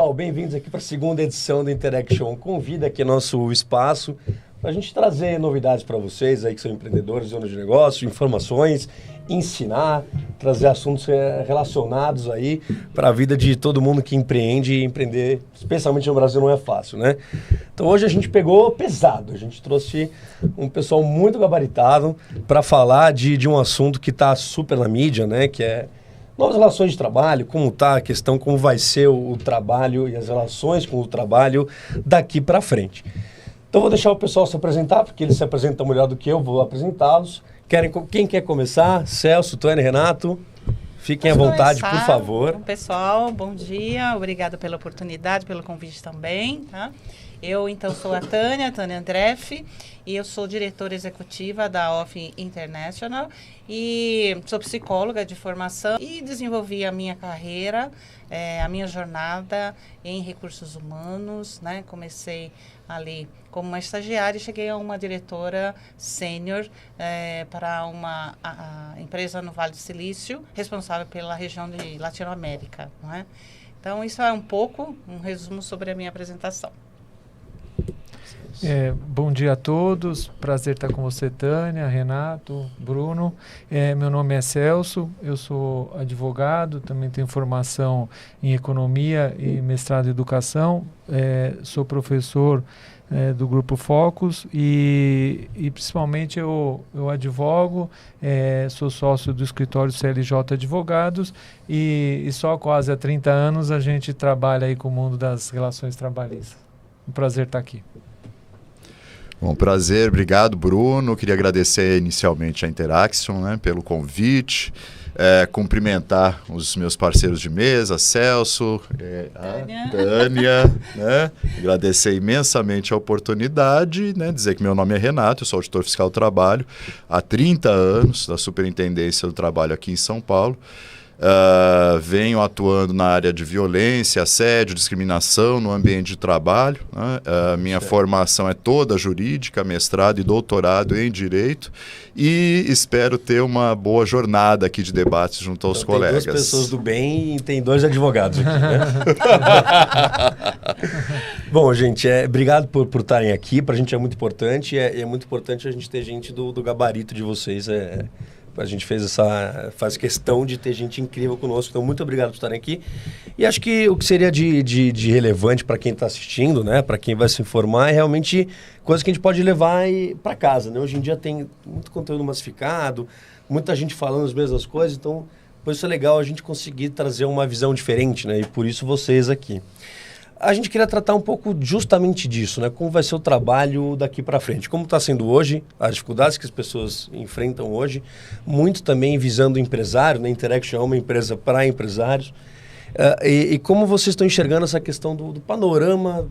pessoal, bem-vindos aqui para a segunda edição do Interaction. Convida aqui nosso espaço para a gente trazer novidades para vocês aí que são empreendedores, donos de negócio, informações, ensinar, trazer assuntos relacionados aí para a vida de todo mundo que empreende e empreender, especialmente no Brasil, não é fácil, né? Então hoje a gente pegou pesado, a gente trouxe um pessoal muito gabaritado para falar de um assunto que está super na mídia, né? Que é novas relações de trabalho, como está a questão, como vai ser o trabalho e as relações com o trabalho daqui para frente. Então vou deixar o pessoal se apresentar, porque eles se apresentam melhor do que eu, vou apresentá-los. Quem quer começar? Celso, Tânia, Renato? Fiquem à vontade, por favor. Bom, pessoal, bom dia. Obrigada pela oportunidade, pelo convite também. Tá? Eu, então, sou a Tânia Andreff, e eu sou diretora executiva da Off International e sou psicóloga de formação e desenvolvi a minha carreira, a minha jornada em recursos humanos, né? Comecei ali como uma estagiária e cheguei a uma diretora sênior para uma empresa no Vale do Silício, responsável pela região de Latinoamérica. Não é? Então, isso é um resumo sobre a minha apresentação. Bom dia a todos, prazer estar com você, Tânia, Renato, Bruno. Meu nome é Celso, eu sou advogado, também tenho formação em economia e mestrado em educação, sou professor do Grupo Focus e principalmente eu advogo, sou sócio do escritório CLJ Advogados e só quase há 30 anos a gente trabalha aí com o mundo das relações trabalhistas. Um prazer estar aqui. Bom, prazer, obrigado, Bruno. Queria agradecer inicialmente a Interaction, né, pelo convite, cumprimentar os meus parceiros de mesa, Celso, a Tânia, né, agradecer imensamente a oportunidade, né, dizer que meu nome é Renato, eu sou auditor fiscal do trabalho, há 30 anos da Superintendência do Trabalho aqui em São Paulo. Venho atuando na área de violência, assédio, discriminação no ambiente de trabalho, né? Minha formação é toda jurídica, mestrado e doutorado em Direito e espero ter uma boa jornada aqui de debates junto aos colegas. Tem duas pessoas do bem e tem dois advogados aqui, né? Bom, gente, obrigado por estarem aqui, para a gente é muito importante, é muito importante a gente ter gente do gabarito de vocês, a gente faz questão de ter gente incrível conosco, então muito obrigado por estarem aqui. E acho que o que seria de relevante para quem está assistindo, né, para quem vai se informar, é realmente coisa que a gente pode levar para casa, né? Hoje em dia tem muito conteúdo massificado, muita gente falando as mesmas coisas, então por isso é legal a gente conseguir trazer uma visão diferente, né? E por isso vocês aqui. A gente queria tratar um pouco justamente disso, né? Como vai ser o trabalho daqui para frente. Como está sendo hoje, as dificuldades que as pessoas enfrentam hoje, muito também visando o empresário, né? Interaction é uma empresa para empresários. E como vocês estão enxergando essa questão do panorama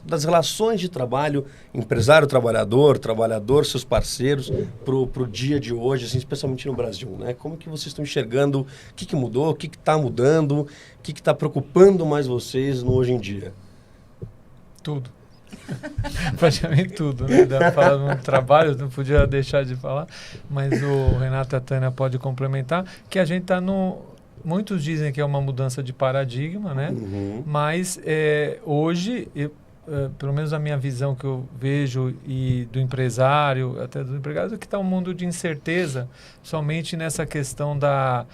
das relações de trabalho, empresário, trabalhador, seus parceiros, para o dia de hoje, assim, especialmente no Brasil, né? Como que vocês estão enxergando, o que mudou, o que está mudando, o que está preocupando mais vocês no hoje em dia? Tudo. Praticamente tudo, né? Falando no trabalho, não podia deixar de falar, mas o Renato e a Tânia podem complementar, que a gente está no... Muitos dizem que é uma mudança de paradigma, né? Uhum. Mas hoje, pelo menos a minha visão que eu vejo e do empresário, até do empregado, é que está um mundo de incerteza, somente nessa questão da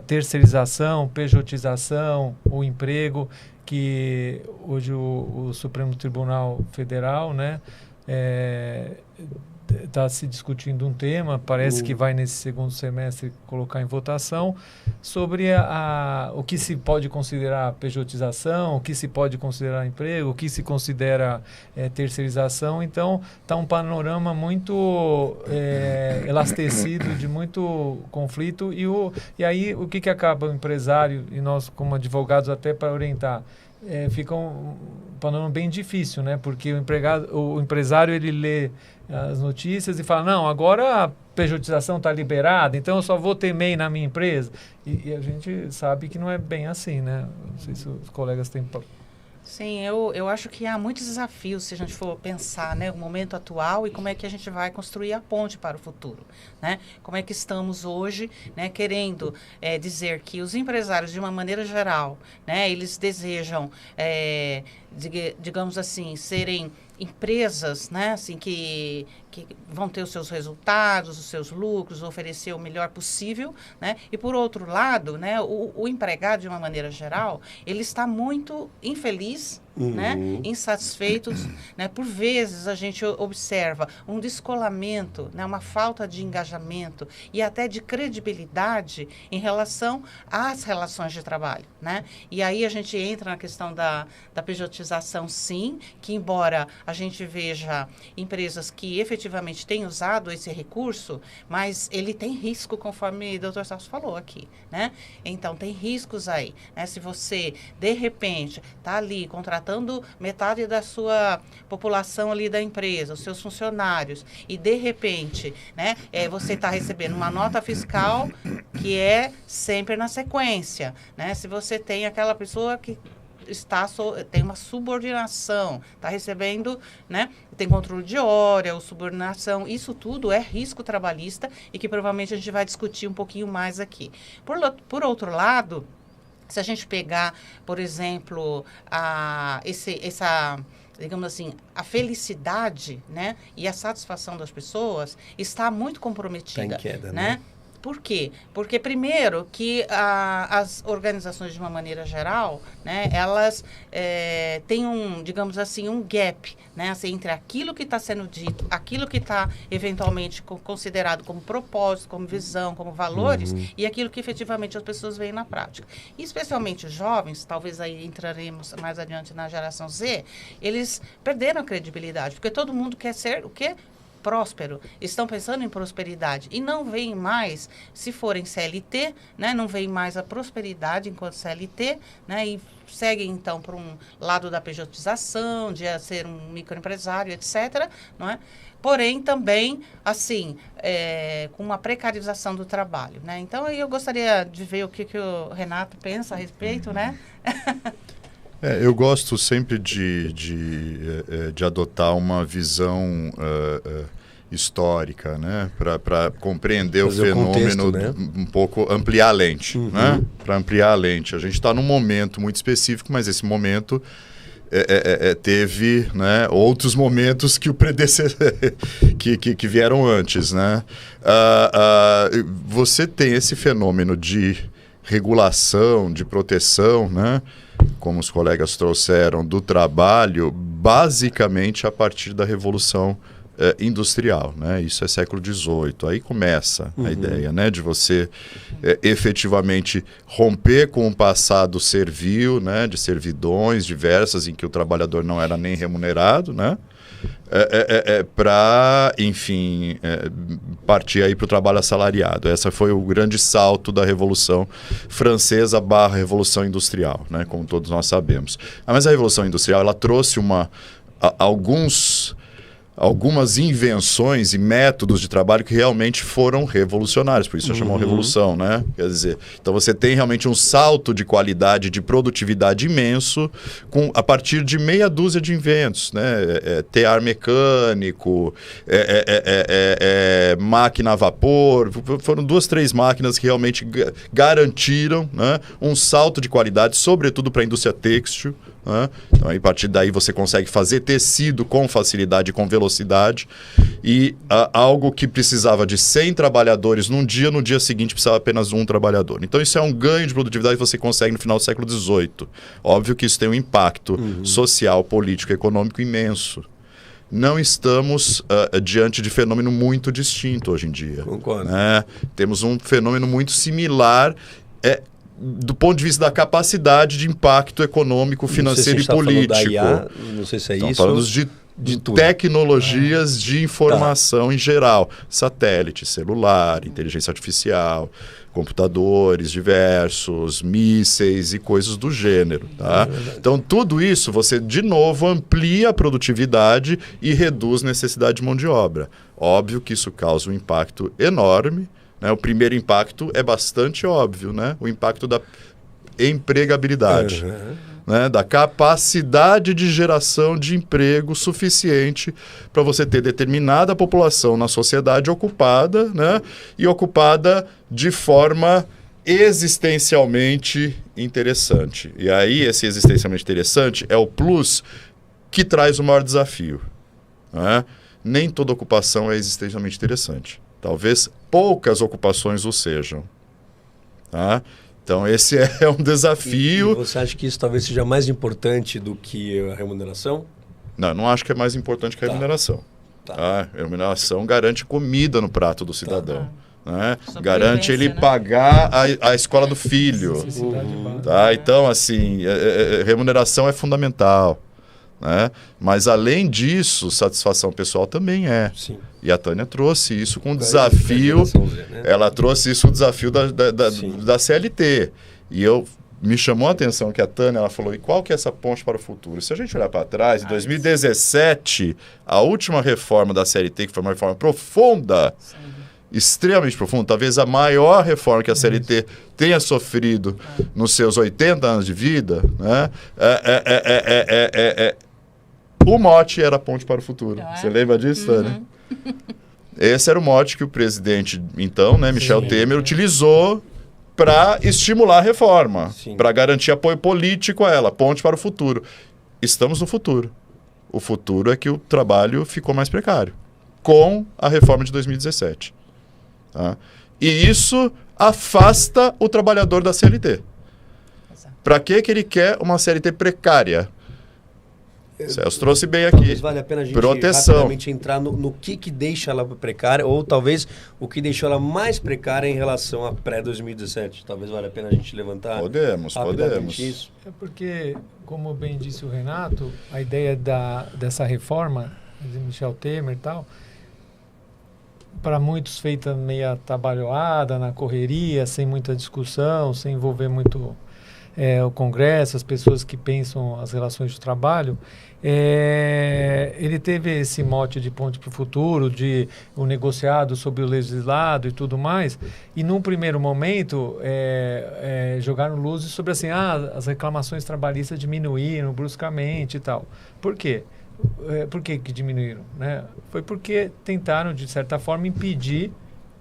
terceirização, pejotização, o emprego, que hoje o Supremo Tribunal Federal, né, está se discutindo um tema, parece que vai nesse segundo semestre colocar em votação, sobre o que se pode considerar pejotização, o que se pode considerar emprego, o que se considera terceirização. Então, está um panorama muito elastecido, de muito conflito. E aí, o que acaba o empresário e nós, como advogados, até para orientar? Fica um panorama bem difícil, né? Porque o empresário, ele lê as notícias e fala, não, agora a pejotização está liberada, então eu só vou ter MEI na minha empresa. E a gente sabe que não é bem assim, né? Não sei se os colegas têm Sim, eu acho que há muitos desafios se a gente for pensar, né, o momento atual e como é que a gente vai construir a ponte para o futuro, né? Como é que estamos hoje, né, querendo dizer que os empresários, de uma maneira geral, né, eles desejam, digamos assim, serem empresas, né, assim, que vão ter os seus resultados, os seus lucros, oferecer o melhor possível, né? E por outro lado, né, o empregado, de uma maneira geral, ele está muito infeliz, né, insatisfeitos, né? Por vezes a gente observa um descolamento, né, uma falta de engajamento e até de credibilidade em relação às relações de trabalho, né? E aí a gente entra na questão da pejotização, sim, que embora a gente veja empresas que efetivamente têm usado esse recurso, mas ele tem risco, conforme o Dr. Celso falou aqui, né? Então tem riscos aí, né? Se você de repente está ali contratando metade da sua população ali da empresa, os seus funcionários, e de repente, né, você está recebendo uma nota fiscal que é sempre na sequência, né? Se você tem aquela pessoa que tem uma subordinação, está recebendo, né, tem controle de hora, ou subordinação, isso tudo é risco trabalhista e que provavelmente a gente vai discutir um pouquinho mais aqui. Por outro lado, se a gente pegar, por exemplo, digamos assim, a felicidade, né, e a satisfação das pessoas está muito comprometida. Está em queda, né? Por quê? Porque, primeiro, que as organizações, de uma maneira geral, né, elas têm digamos assim, um gap, né, assim, entre aquilo que está sendo dito, aquilo que está, eventualmente, considerado como propósito, como visão, como valores, e aquilo que, efetivamente, as pessoas veem na prática. E, especialmente os jovens, talvez aí entraremos mais adiante na geração Z, eles perderam a credibilidade, porque todo mundo quer ser o quê? Próspero, estão pensando em prosperidade e não veem mais, se forem CLT, né, não veem mais a prosperidade enquanto CLT, né, e seguem então para um lado da pejotização, de ser um microempresário, etc., não é? Porém, também, assim, com uma precarização do trabalho, né? Então, aí eu gostaria de ver o que o Renato pensa a respeito, né? Eu gosto sempre de adotar uma visão histórica, né? Para compreender fazer o fenômeno, contexto, né? Um pouco, ampliar a lente. Né? Para ampliar a lente. A gente está num momento muito específico, mas esse momento teve, né, outros momentos que o predecessor que vieram antes. Né? Você tem esse fenômeno de regulação, de proteção, né? Como os colegas trouxeram, do trabalho, basicamente a partir da Revolução Industrial, né? Isso é século XVIII. Aí começa a ideia, né, de você efetivamente romper com o passado servil, né, de servidões diversas em que o trabalhador não era nem remunerado, né? Para, enfim, partir aí para o trabalho assalariado. Esse foi o grande salto da Revolução Francesa / Revolução Industrial, né, como todos nós sabemos. Mas a Revolução Industrial ela trouxe algumas invenções e métodos de trabalho que realmente foram revolucionários, por isso chamam revolução, né? Quer dizer, então você tem realmente um salto de qualidade, de produtividade imenso a partir de meia dúzia de inventos, né? Tear mecânico, máquina a vapor, foram 2, 3 máquinas que realmente garantiram, né, um salto de qualidade, sobretudo para a indústria têxtil. Então, a partir daí você consegue fazer tecido com facilidade e com velocidade e algo que precisava de 100 trabalhadores no dia seguinte precisava apenas 1 trabalhador. Então isso é um ganho de produtividade que você consegue no final do século XVIII. Óbvio que isso tem um impacto social, político, econômico imenso. Não estamos diante de fenômeno muito distinto hoje em dia. Concordo. Temos um fenômeno muito similar do ponto de vista da capacidade de impacto econômico, financeiro e político. Da IA, não sei se é isso. Falando de tecnologias de informação em geral. Satélite, celular, inteligência artificial, computadores diversos, mísseis e coisas do gênero. Tá? Então, tudo isso, você, de novo, amplia a produtividade e reduz a necessidade de mão de obra. Óbvio que isso causa um impacto enorme. Né? O primeiro impacto é bastante óbvio, né? O impacto da empregabilidade. né, da capacidade de geração de emprego suficiente para você ter determinada população na sociedade ocupada, né, e ocupada de forma existencialmente interessante. E aí, esse existencialmente interessante é o plus que traz o maior desafio. Né? Nem toda ocupação é existencialmente interessante. Talvez poucas ocupações o sejam. Tá? Então, esse é um desafio. E você acha que isso talvez seja mais importante do que a remuneração? Não acho que é mais importante que a remuneração. Tá. A remuneração garante comida no prato do cidadão. Né? Sobrevivência, Garante ele né? pagar a escola do filho. Tá? Então, assim, remuneração é fundamental. Né? Mas, além disso, satisfação pessoal também é. Sim. E a Tânia trouxe isso com o desafio. Né? Ela trouxe isso com o desafio da CLT. E me chamou a atenção que a Tânia ela falou: e qual que é essa ponte para o futuro? Se a gente olhar para trás, em 2017, a última reforma da CLT, que foi uma reforma profunda, extremamente profunda, talvez a maior reforma que a CLT tenha sofrido nos seus 80 anos de vida, né? O mote era a ponte para o futuro. Você lembra disso, Tânia? Esse era o mote que o presidente, então, né, Michel Temer, utilizou para estimular a reforma, para garantir apoio político a ela, ponte para o futuro. Estamos no futuro. O futuro é que o trabalho ficou mais precário, com a reforma de 2017. Tá? E isso afasta o trabalhador da CLT. Para que ele quer uma CLT precária? Celso trouxe bem aqui. Talvez vale a pena a gente rapidamente entrar no que deixa ela precária, ou talvez o que deixou ela mais precária em relação a pré-2017. Talvez valha a pena a gente levantar. Podemos. Isso. É porque, como bem disse o Renato, a ideia dessa reforma de Michel Temer e tal, para muitos feita meio atabalhoada, na correria, sem muita discussão, sem envolver muito o Congresso, as pessoas que pensam as relações de trabalho, ele teve esse mote de ponte para o futuro, de o negociado sobre o legislado e tudo mais, e num primeiro momento jogaram luzes sobre assim, as reclamações trabalhistas diminuíram bruscamente e tal. Por quê? Por que diminuíram? Né? Foi porque tentaram, de certa forma, impedir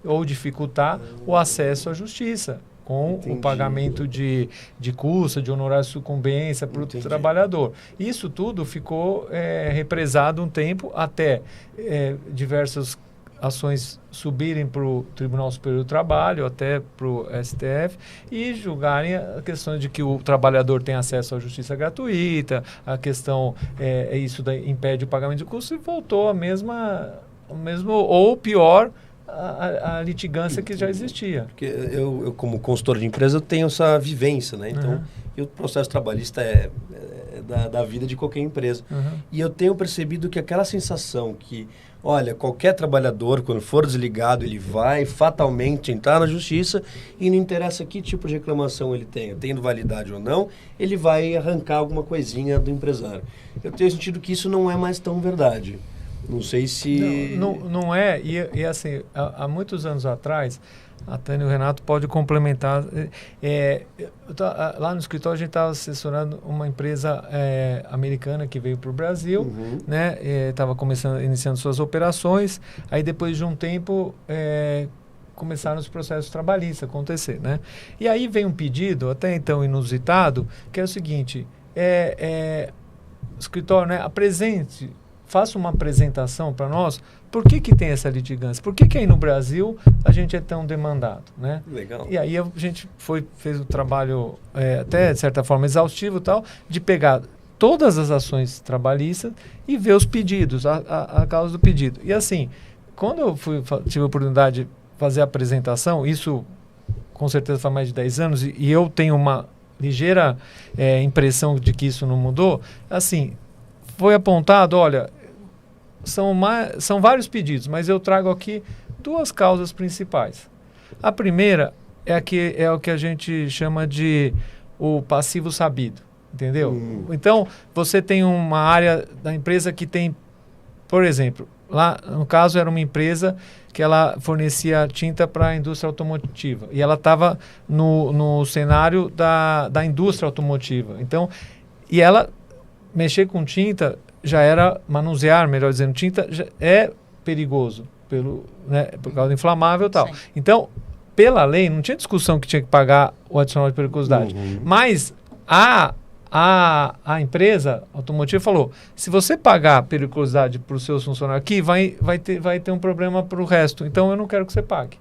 ou dificultar o acesso à justiça, com o pagamento de custa, de honorário de sucumbência para o trabalhador. Isso tudo ficou represado um tempo até diversas ações subirem para o Tribunal Superior do Trabalho, até para o STF, e julgarem a questão de que o trabalhador tem acesso à justiça gratuita, a questão isso impede o pagamento de custos, e voltou a mesma ou pior, a litigância que já existia. Porque eu como consultor de empresa, eu tenho essa vivência, né? Então, o processo trabalhista é da vida de qualquer empresa. E eu tenho percebido que aquela sensação que, olha, qualquer trabalhador, quando for desligado, ele vai fatalmente entrar na justiça e não interessa que tipo de reclamação ele tenha, tendo validade ou não, ele vai arrancar alguma coisinha do empresário. Eu tenho sentido que isso não é mais tão verdade. Não sei se... Não é, e assim, há muitos anos atrás, a Tânia e o Renato podem complementar. Lá no escritório a gente estava assessorando uma empresa americana que veio para o Brasil, né? Estava iniciando suas operações, aí depois de um tempo começaram os processos trabalhistas a acontecer, né? E aí vem um pedido, até então inusitado, que é o seguinte, escritório, né, faça uma apresentação para nós, por que tem essa litigância? Por que aí no Brasil a gente é tão demandado? Né? Legal. E aí a gente fez o trabalho, até de certa forma exaustivo e tal, de pegar todas as ações trabalhistas e ver os pedidos, a causa do pedido. E assim, quando eu tive a oportunidade de fazer a apresentação, isso com certeza faz mais de 10 anos, e eu tenho uma ligeira impressão de que isso não mudou, assim, foi apontado, olha, são vários pedidos, mas eu trago aqui duas causas principais. A primeira é o que a gente chama de o passivo sabido, entendeu? Então, você tem uma área da empresa que tem, por exemplo, lá no caso era uma empresa que ela fornecia tinta para a indústria automotiva, e ela estava no cenário da indústria automotiva. Então, E ela mexer com tinta já era, manusear, melhor dizendo, tinta já é perigoso por causa do inflamável e tal. Sim. Então, pela lei, não tinha discussão que tinha que pagar o adicional de periculosidade. Mas a empresa automotiva falou, se você pagar periculosidade para os seus funcionários aqui, vai ter um problema para o resto. Então, eu não quero que você pague.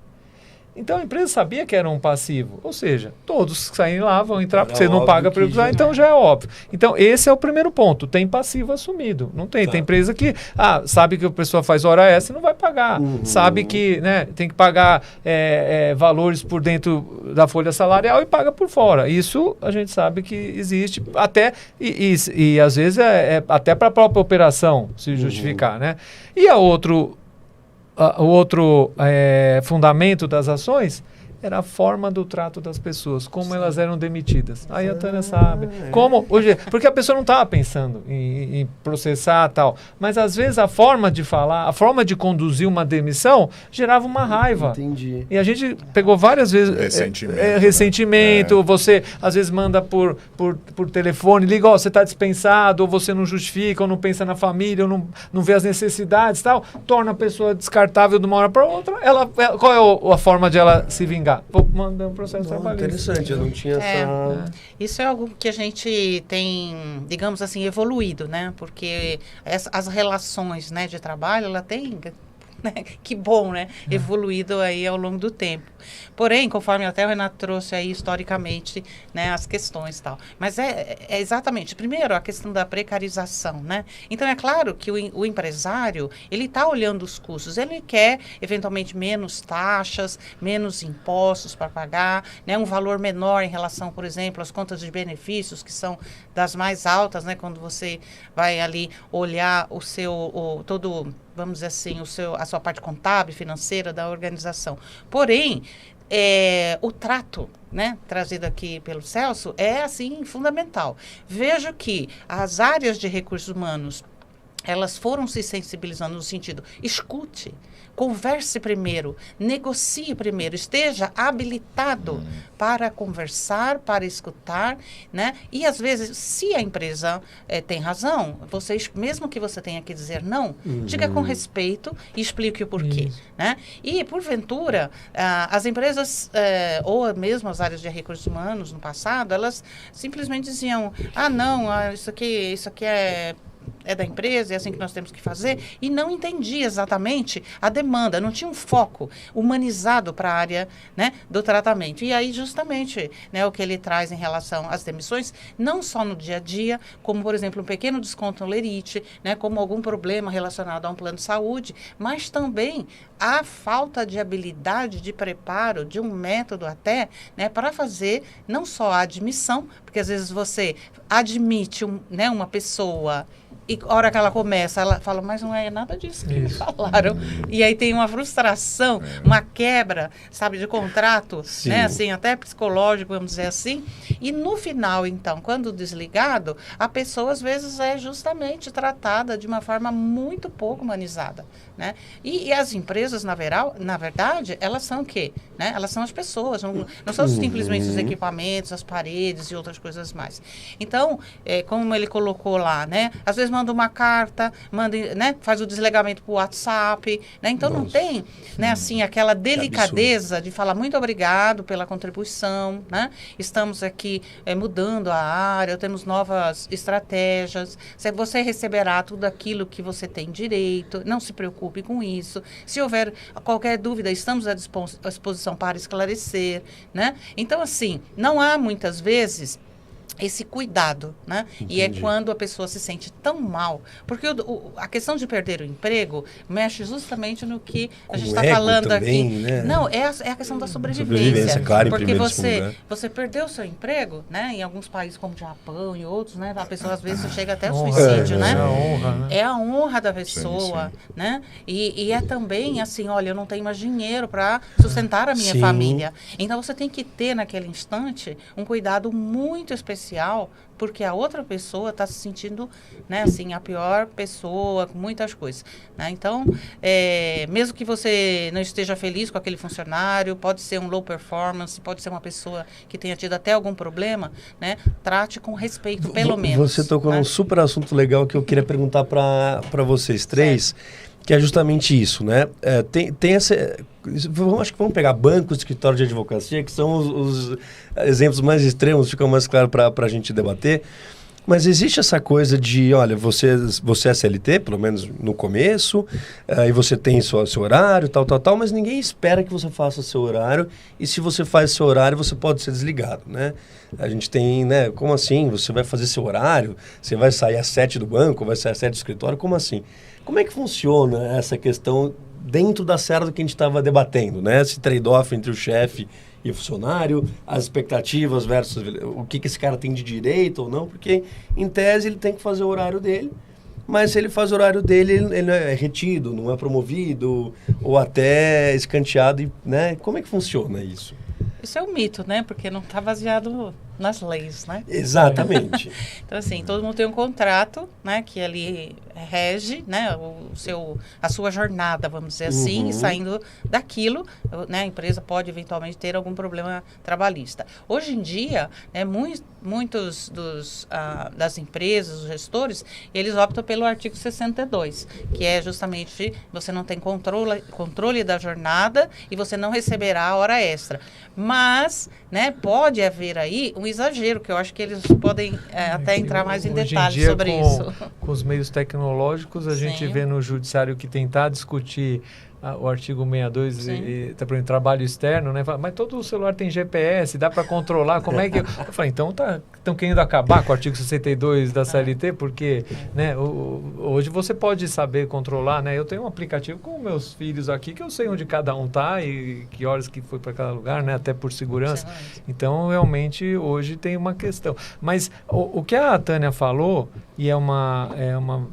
Então, a empresa sabia que era um passivo. Ou seja, todos que saírem lá vão entrar porque você não paga periculosidade, então já é óbvio. Então, esse é o primeiro ponto. Tem passivo assumido. Não tem. Tem empresa que sabe que a pessoa faz hora extra e não vai pagar. Sabe que tem que pagar valores por dentro da folha salarial e paga por fora. Isso a gente sabe que existe. Até, e às vezes até para a própria operação se justificar. Né? E o outro fundamento das ações era a forma do trato das pessoas, como elas eram demitidas. Aí a Tânia sabe. Como hoje, porque a pessoa não estava pensando em processar tal, mas às vezes a forma de falar, a forma de conduzir uma demissão gerava uma raiva. Entendi. E a gente pegou várias vezes ressentimento. Você às vezes manda por telefone, liga, você está dispensado, ou você não justifica, ou não pensa na família, ou não vê as necessidades, tal, torna a pessoa descartável de uma hora para outra. Qual é a forma de ela se vingar? Vou mandar um processo trabalhista. Interessante, eu não tinha essa... Isso é algo que a gente tem, digamos assim, evoluído, né? Porque as relações, né, de trabalho, ela tem... Que bom, né? Evoluído aí ao longo do tempo. Porém, conforme até o Renato trouxe aí historicamente, né, as questões e tal. Mas é exatamente, primeiro, a questão da precarização, né? Então, é claro que o empresário, ele está olhando os custos. Ele quer, eventualmente, menos taxas, menos impostos para pagar, né? Um valor menor em relação, por exemplo, às contas de benefícios, que são das mais altas, né? Quando você vai ali olhar vamos dizer assim, a sua parte contábil, financeira da organização. Porém, o trato, né, trazido aqui pelo Celso, é, assim, fundamental. Vejo que as áreas de recursos humanos, elas foram se sensibilizando no sentido, escute, converse primeiro, negocie primeiro, esteja habilitado para conversar, para escutar, né? E às vezes, se a empresa tem razão, mesmo que você tenha que dizer não, diga com respeito e explique o porquê, né? E, porventura, as empresas, ou mesmo as áreas de recursos humanos no passado, elas simplesmente diziam, não, isso aqui é da empresa, é assim que nós temos que fazer, e não entendia exatamente a demanda, não tinha um foco humanizado para a área, né, do tratamento. E aí, justamente, né, o que ele traz em relação às demissões, não só no dia a dia, como, por exemplo, um pequeno desconto no lerite, né, como algum problema relacionado a um plano de saúde, mas também a falta de habilidade, de preparo, de um método até, né, para fazer não só a admissão, porque às vezes você admite uma pessoa e a hora que ela começa, ela fala, mas não é nada disso que me falaram. E aí tem uma frustração, uma quebra, sabe, de contrato, né, assim, até psicológico, vamos dizer assim. E no final, então, quando desligado, a pessoa, às vezes, é justamente tratada de uma forma muito pouco humanizada, né? E as empresas, na verdade, elas são o quê? Né? Elas são as pessoas, não são simplesmente os equipamentos, as paredes e outras coisas mais. Então, como ele colocou lá, né? Às vezes manda uma carta, né, faz o desligamento por WhatsApp, né? Então não tem, né, assim, aquela delicadeza de falar muito obrigado pela contribuição, né? Estamos aqui mudando a área, temos novas estratégias, você receberá tudo aquilo que você tem direito, não se preocupe com isso. Se houver qualquer dúvida, estamos à disposição para esclarecer, né? Então, assim, não há muitas vezes esse cuidado, né? Entendi. E é quando a pessoa se sente tão mal, porque a questão de perder o emprego mexe justamente no que a gente está falando também, aqui. Né? Não, é a questão da sobrevivência. Claro, porque você perdeu o seu emprego, né? Em alguns países como o Japão e outros, né? A pessoa às vezes chega até ao suicídio, né? É a honra da pessoa, né? E é também assim, olha, eu não tenho mais dinheiro para sustentar a minha família. Então você tem que ter naquele instante um cuidado muito especial especial porque a outra pessoa está se sentindo, né, assim, a pior pessoa, com muitas coisas, né? Então, mesmo que você não esteja feliz com aquele funcionário, pode ser um low performance, pode ser uma pessoa que tenha tido até algum problema, né? Trate com respeito, pelo menos. Você tocou né? num super assunto legal que eu queria perguntar para vocês três, que é justamente isso, né? Tem essa... Acho que vamos pegar bancos, escritório de advocacia, que são os exemplos mais extremos, ficam mais claros para a gente debater. Mas existe essa coisa de, olha, você é CLT, pelo menos no começo, e você tem seu horário, tal, mas ninguém espera que você faça seu horário, e se você faz seu horário, você pode ser desligado, né? A gente tem, né, como assim? Você vai fazer seu horário? Você vai sair às 7 do banco, vai sair às 7 do escritório? Como assim? Como é que funciona essa questão dentro da seara do que a gente estava debatendo, né? Esse trade-off entre o chefe e o funcionário, as expectativas versus o que esse cara tem de direito ou não, porque em tese ele tem que fazer o horário dele, mas se ele faz o horário dele, ele é retido, não é promovido ou até escanteado, né? Como é que funciona isso? Isso é um mito, né? Porque não está baseado nas leis, né? Exatamente. Então, assim, todo mundo tem um contrato, né? Que ali rege, né? A sua jornada, vamos dizer assim, e saindo daquilo, né? A empresa pode eventualmente ter algum problema trabalhista. Hoje em dia, né? Muitos das empresas, os gestores, eles optam pelo artigo 62, que é justamente você não tem controle da jornada e você não receberá a hora extra. Mas, né, pode haver aí um exagero, que eu acho que eles podem até entrar mais em detalhes sobre isso. Com os meios tecnológicos, a gente vê no judiciário que tentar discutir o artigo 62 e trabalho externo, né? Fala, mas todo o celular tem GPS, dá para controlar, como é que... Eu falei, então estão querendo acabar com o artigo 62 da CLT, porque né, hoje você pode saber controlar, né? Eu tenho um aplicativo com meus filhos aqui, que eu sei onde cada um está e que horas que foi para cada lugar, né? Até por segurança. Então, realmente, hoje tem uma questão. Mas o que a Tânia falou, e é uma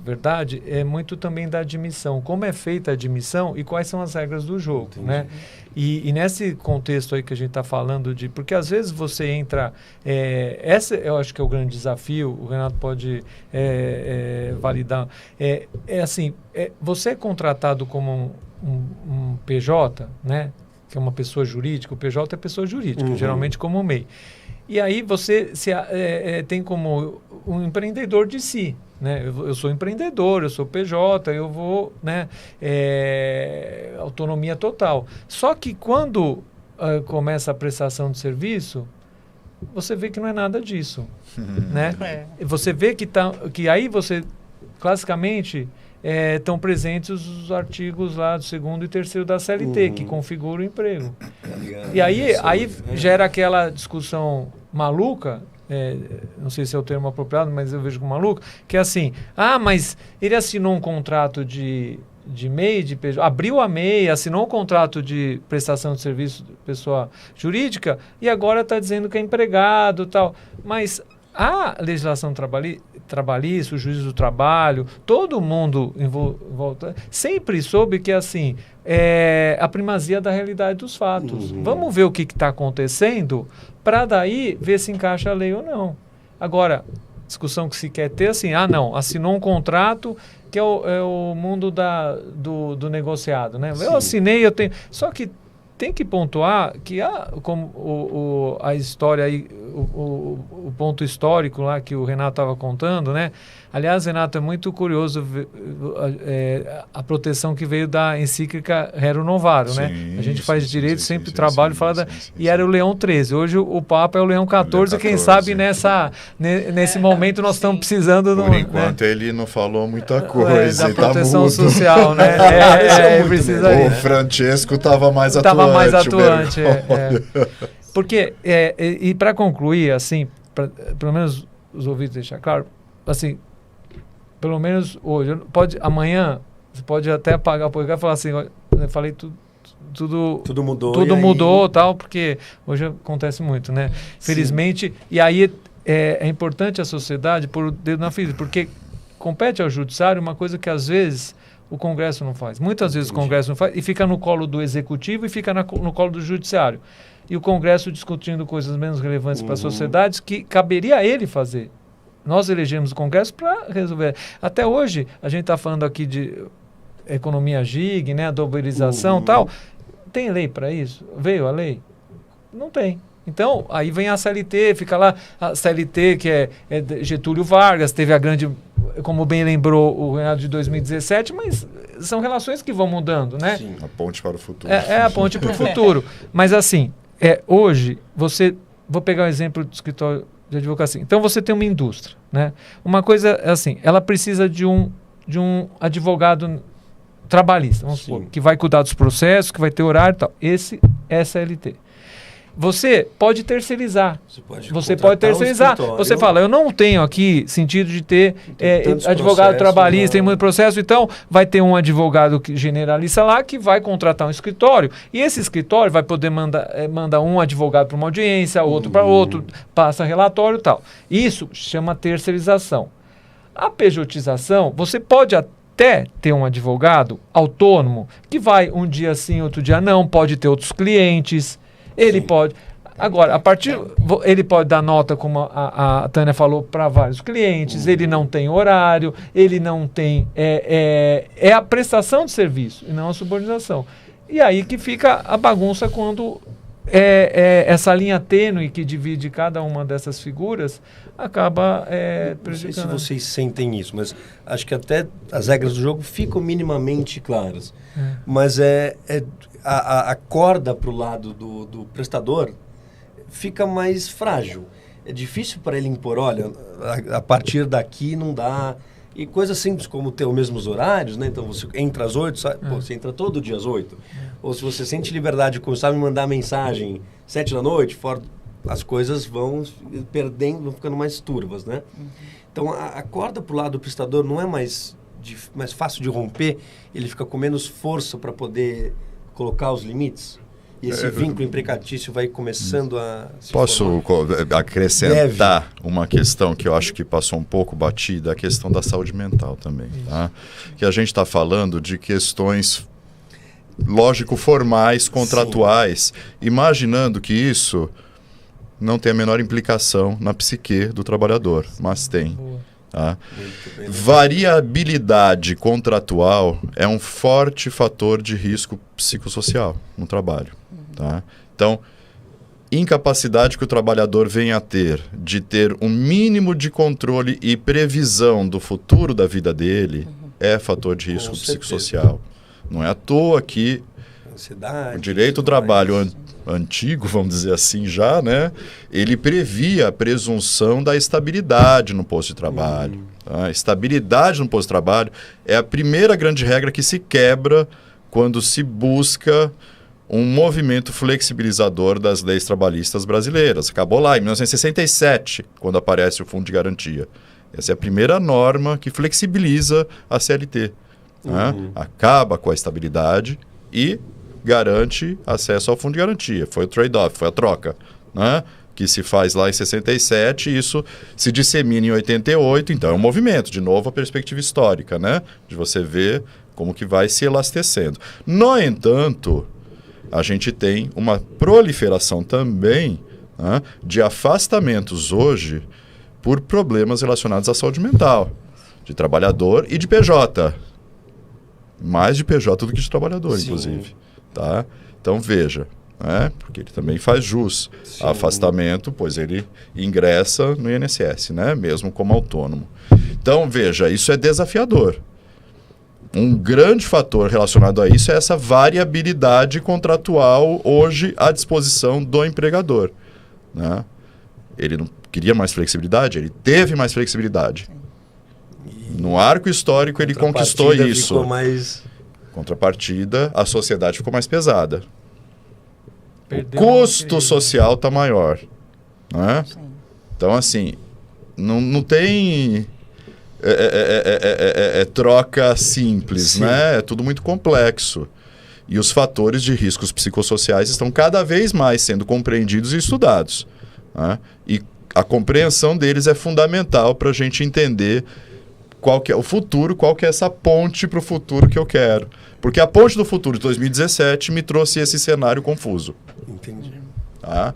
verdade, é muito também da admissão. Como é feita a admissão e quais são as regras do jogo, né? E nesse contexto aí que a gente está falando de... Porque às vezes você entra... essa eu acho que é o grande desafio, o Renato pode validar. Assim, você é contratado como um PJ, né? Que é uma pessoa jurídica. O PJ é pessoa jurídica, geralmente como MEI. E aí você tem como um empreendedor de si, né? Eu sou empreendedor, eu sou PJ, eu vou, né? Autonomia total. Só que quando começa a prestação de serviço, você vê que não é nada disso, né? Você vê que aí você, classicamente, estão presentes os artigos lá do 2º e 3º da CLT, que configuram o emprego. E aí gera aquela discussão maluca, não sei se é o termo apropriado, mas eu vejo como maluca, que é assim, mas ele assinou um contrato de MEI, de PJ, abriu a MEI, assinou um contrato de prestação de serviço de pessoa jurídica e agora está dizendo que é empregado e tal. Mas a legislação trabalhista, o juiz do trabalho, todo mundo em volta, sempre soube que assim, a primazia da realidade dos fatos. Vamos ver o que está acontecendo para daí ver se encaixa a lei ou não. Agora, discussão que se quer ter assim, não, assinou um contrato que é o mundo do negociado, né? Sim. Eu assinei, eu tenho... Só que tem que pontuar que como a história aí, o ponto histórico lá que o Renato estava contando, né? Aliás, Renato, é muito curioso a proteção que veio da encíclica Rerum Novarum, né? A gente faz direito, sempre trabalho, e era o Leão XIII. Hoje o Papa é o Leão XIV, quem sabe nesse momento nós estamos precisando... Por enquanto ele não falou muita coisa. Da proteção social, né? Precisa o Francesco estava mais atuante. Porque, e para concluir, assim, pelo menos os ouvintes deixar claro, assim, pelo menos hoje, amanhã, você pode até apagar o podcast e falar assim, eu falei tudo mudou, tal, porque hoje acontece muito, né? Felizmente, e aí é importante a sociedade pôr o dedo na ferida, porque compete ao judiciário uma coisa que às vezes o Congresso não faz. Muitas vezes o Congresso não faz e fica no colo do Executivo e fica no colo do Judiciário. E o Congresso discutindo coisas menos relevantes para a sociedade que caberia a ele fazer. Nós elegemos o Congresso para resolver. Até hoje, a gente está falando aqui de economia gig, né, a globalização e tal. Tem lei para isso? Veio a lei? Não tem. Então, aí vem a CLT, fica lá a CLT, que é Getúlio Vargas, teve a grande, como bem lembrou o Renato, de 2017, mas são relações que vão mudando, né? Sim, a ponte para o futuro. É a ponte para o futuro. Mas assim, hoje, vou pegar o exemplo do escritório de advocacia. Então, você tem uma indústria, né? Uma coisa é assim, ela precisa de um advogado trabalhista, vamos supor, que vai cuidar dos processos, que vai ter horário e tal. Esse é CLT. Você pode terceirizar. Você pode terceirizar. Você fala, eu não tenho aqui sentido de ter advogado trabalhista em muito processo, então vai ter um advogado generalista lá que vai contratar um escritório. E esse escritório vai poder mandar um advogado para uma audiência, outro para outro, passa relatório e tal. Isso chama terceirização. A pejotização, você pode até ter um advogado autônomo que vai um dia sim, outro dia não, pode ter outros clientes. Ele pode. Agora, ele pode dar nota, como a Tânia falou, para vários clientes, ele não tem horário, ele não tem. É a prestação de serviço e não a subordinação. E aí que fica a bagunça quando essa linha tênue que divide cada uma dessas figuras acaba prejudicando. Não sei se vocês sentem isso, mas acho que até as regras do jogo ficam minimamente claras. Mas a corda para o lado do prestador fica mais frágil. É difícil para ele impor, olha, a partir daqui não dá. E coisas simples como ter os mesmos horários, né? Então você entra às 8, você entra todo dia às 8. Ou se você sente liberdade de começar a me mandar mensagem 7 da noite, as coisas vão perdendo, vão ficando mais turvas, né? Então a corda para o lado do prestador não é mais fácil de romper, ele fica com menos força para poder colocar os limites. E esse vínculo empregatício vai começando a se Posso acrescentar uma questão que eu acho que passou um pouco batida, a questão da saúde mental também. Tá? Que a gente está falando de questões lógico-formais, contratuais, imaginando que isso não tem a menor implicação na psique do trabalhador, mas tem. Tá? Variabilidade contratual é um forte fator de risco psicossocial no trabalho. Tá? Então, incapacidade que o trabalhador venha a ter de ter um mínimo de controle e previsão do futuro da vida dele é fator de risco psicossocial. Não é à toa que o direito do trabalho antigo, vamos dizer assim já, né? Ele previa a presunção da estabilidade no posto de trabalho. Tá? Estabilidade no posto de trabalho é a primeira grande regra que se quebra quando se busca um movimento flexibilizador das leis trabalhistas brasileiras. Acabou lá em 1967, quando aparece o Fundo de Garantia. Essa é a primeira norma que flexibiliza a CLT. Né? Acaba com a estabilidade e garante acesso ao Fundo de Garantia. Foi o trade-off, foi a troca, né? Que se faz lá em 67, isso se dissemina em 88, então é um movimento, de novo a perspectiva histórica, né? De você ver como que vai se elastecendo. No entanto, a gente tem uma proliferação também, né, de afastamentos hoje por problemas relacionados à saúde mental, de trabalhador e de PJ. Mais de PJ do que de trabalhador, inclusive. Tá? Então, veja, né? Porque ele também faz jus a afastamento, pois ele ingressa no INSS, né? Mesmo como autônomo. Então, veja, isso é desafiador. Um grande fator relacionado a isso é essa variabilidade contratual hoje à disposição do empregador. Né? Ele não queria mais flexibilidade, ele teve mais flexibilidade. No arco histórico ele conquistou isso. Ficou mais... Contrapartida, a sociedade ficou mais pesada. O custo social está maior. Né? Então, assim, não tem troca simples, né? É tudo muito complexo. E os fatores de riscos psicossociais estão cada vez mais sendo compreendidos e estudados. Né? E a compreensão deles é fundamental para a gente entender qual que é o futuro, qual que é essa ponte para o futuro que eu quero. Porque a ponte do futuro de 2017 me trouxe esse cenário confuso. Entendi. Tá?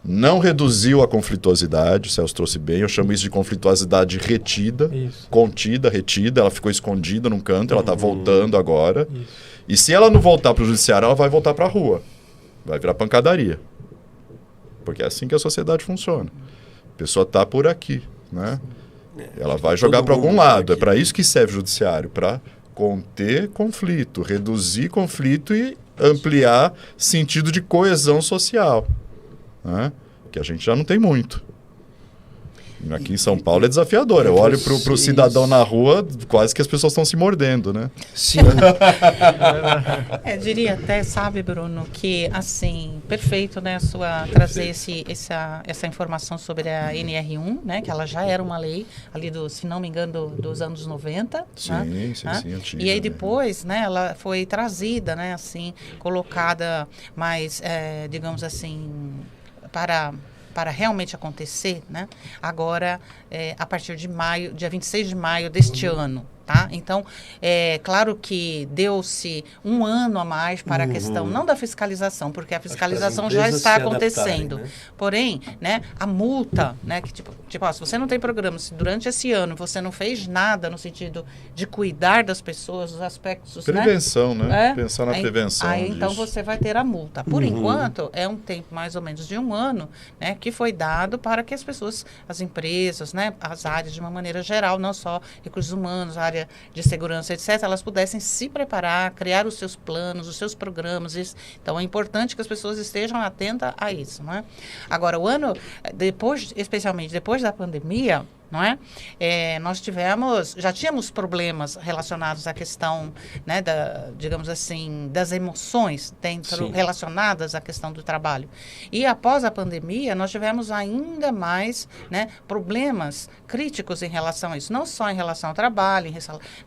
Não reduziu a conflituosidade, o Celso trouxe bem, eu chamo isso de conflituosidade retida, Isso. contida, retida, ela ficou escondida num canto, ela está voltando agora. Isso. E se ela não voltar para o judiciário, ela vai voltar para a rua. Vai virar pancadaria. Porque é assim que a sociedade funciona. A pessoa está por aqui, né? Ela vai jogar para algum lado. É para isso que serve o judiciário, para conter conflito, reduzir conflito e ampliar sentido de coesão social, né? Que a gente já não tem muito. Aqui em São Paulo é desafiador. Eu olho para o cidadão na rua, quase que as pessoas estão se mordendo, né? Sim. Diria até, sabe, Bruno, que, assim, perfeito, né, trazer essa informação sobre a NR1, né, que ela já era uma lei, ali, se não me engano, dos anos 90. Sim, né? sim, antiga, E aí depois, né, ela foi trazida, né, assim, colocada mais, digamos assim, para realmente acontecer, né? Agora, a partir de maio, dia 26 de maio deste ano. Tá? Então, claro que deu-se um ano a mais para a questão, não da fiscalização, porque a fiscalização já está acontecendo. Né? Porém, né, a multa, né, que tipo, se você não tem programa, se durante esse ano você não fez nada no sentido de cuidar das pessoas, os aspectos... Prevenção, né? Pensar na prevenção Aí, então, disso. você vai ter a multa. Por enquanto, é um tempo mais ou menos de um ano, né, que foi dado para que as pessoas, as empresas, né, as áreas de uma maneira geral, não só recursos humanos, área de segurança, etc., elas pudessem se preparar, criar os seus planos, os seus programas. Então, é importante que as pessoas estejam atentas a isso, não é? Agora, o ano, especialmente depois da pandemia, não é? Nós já tínhamos problemas relacionados à questão, né, digamos assim, das emoções relacionadas à questão do trabalho. E após a pandemia, nós tivemos ainda mais, né, problemas críticos em relação a isso, não só em relação ao trabalho,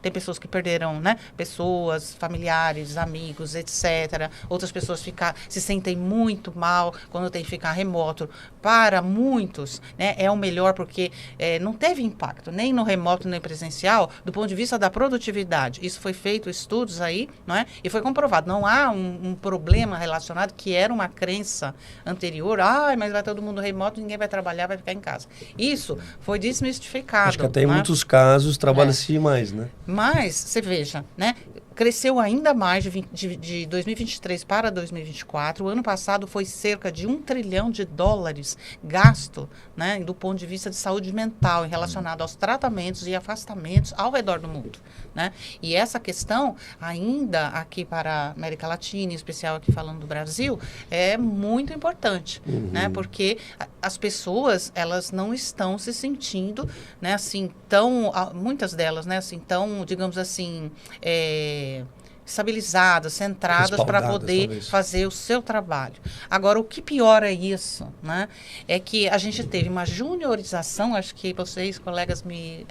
tem pessoas que perderam, né, pessoas, familiares, amigos, etc. Outras pessoas se sentem muito mal quando tem que ficar remoto. Para muitos, né, é o melhor porque não teve impacto, nem no remoto, nem presencial, do ponto de vista da produtividade. Isso foi feito, estudos aí, não é? E foi comprovado. Não há um problema relacionado, que era uma crença anterior. Mas vai todo mundo remoto, ninguém vai trabalhar, vai ficar em casa. Isso foi desmistificado. Acho que até em muitos casos trabalha-se mais, né? Mas, você veja, né? Cresceu ainda mais de 2023 para 2024. O ano passado foi cerca de $1 trilhão gasto, né, do ponto de vista de saúde mental, relacionado aos tratamentos e afastamentos ao redor do mundo. Né? E essa questão, ainda aqui para a América Latina, em especial aqui falando do Brasil, é muito importante, né? Porque as pessoas, elas não estão se sentindo, né, assim, muitas delas, né, assim, digamos assim, estabilizadas, centradas para poder talvez fazer o seu trabalho. Agora, o que piora isso, né, é que a gente teve uma juniorização, acho que vocês, colegas,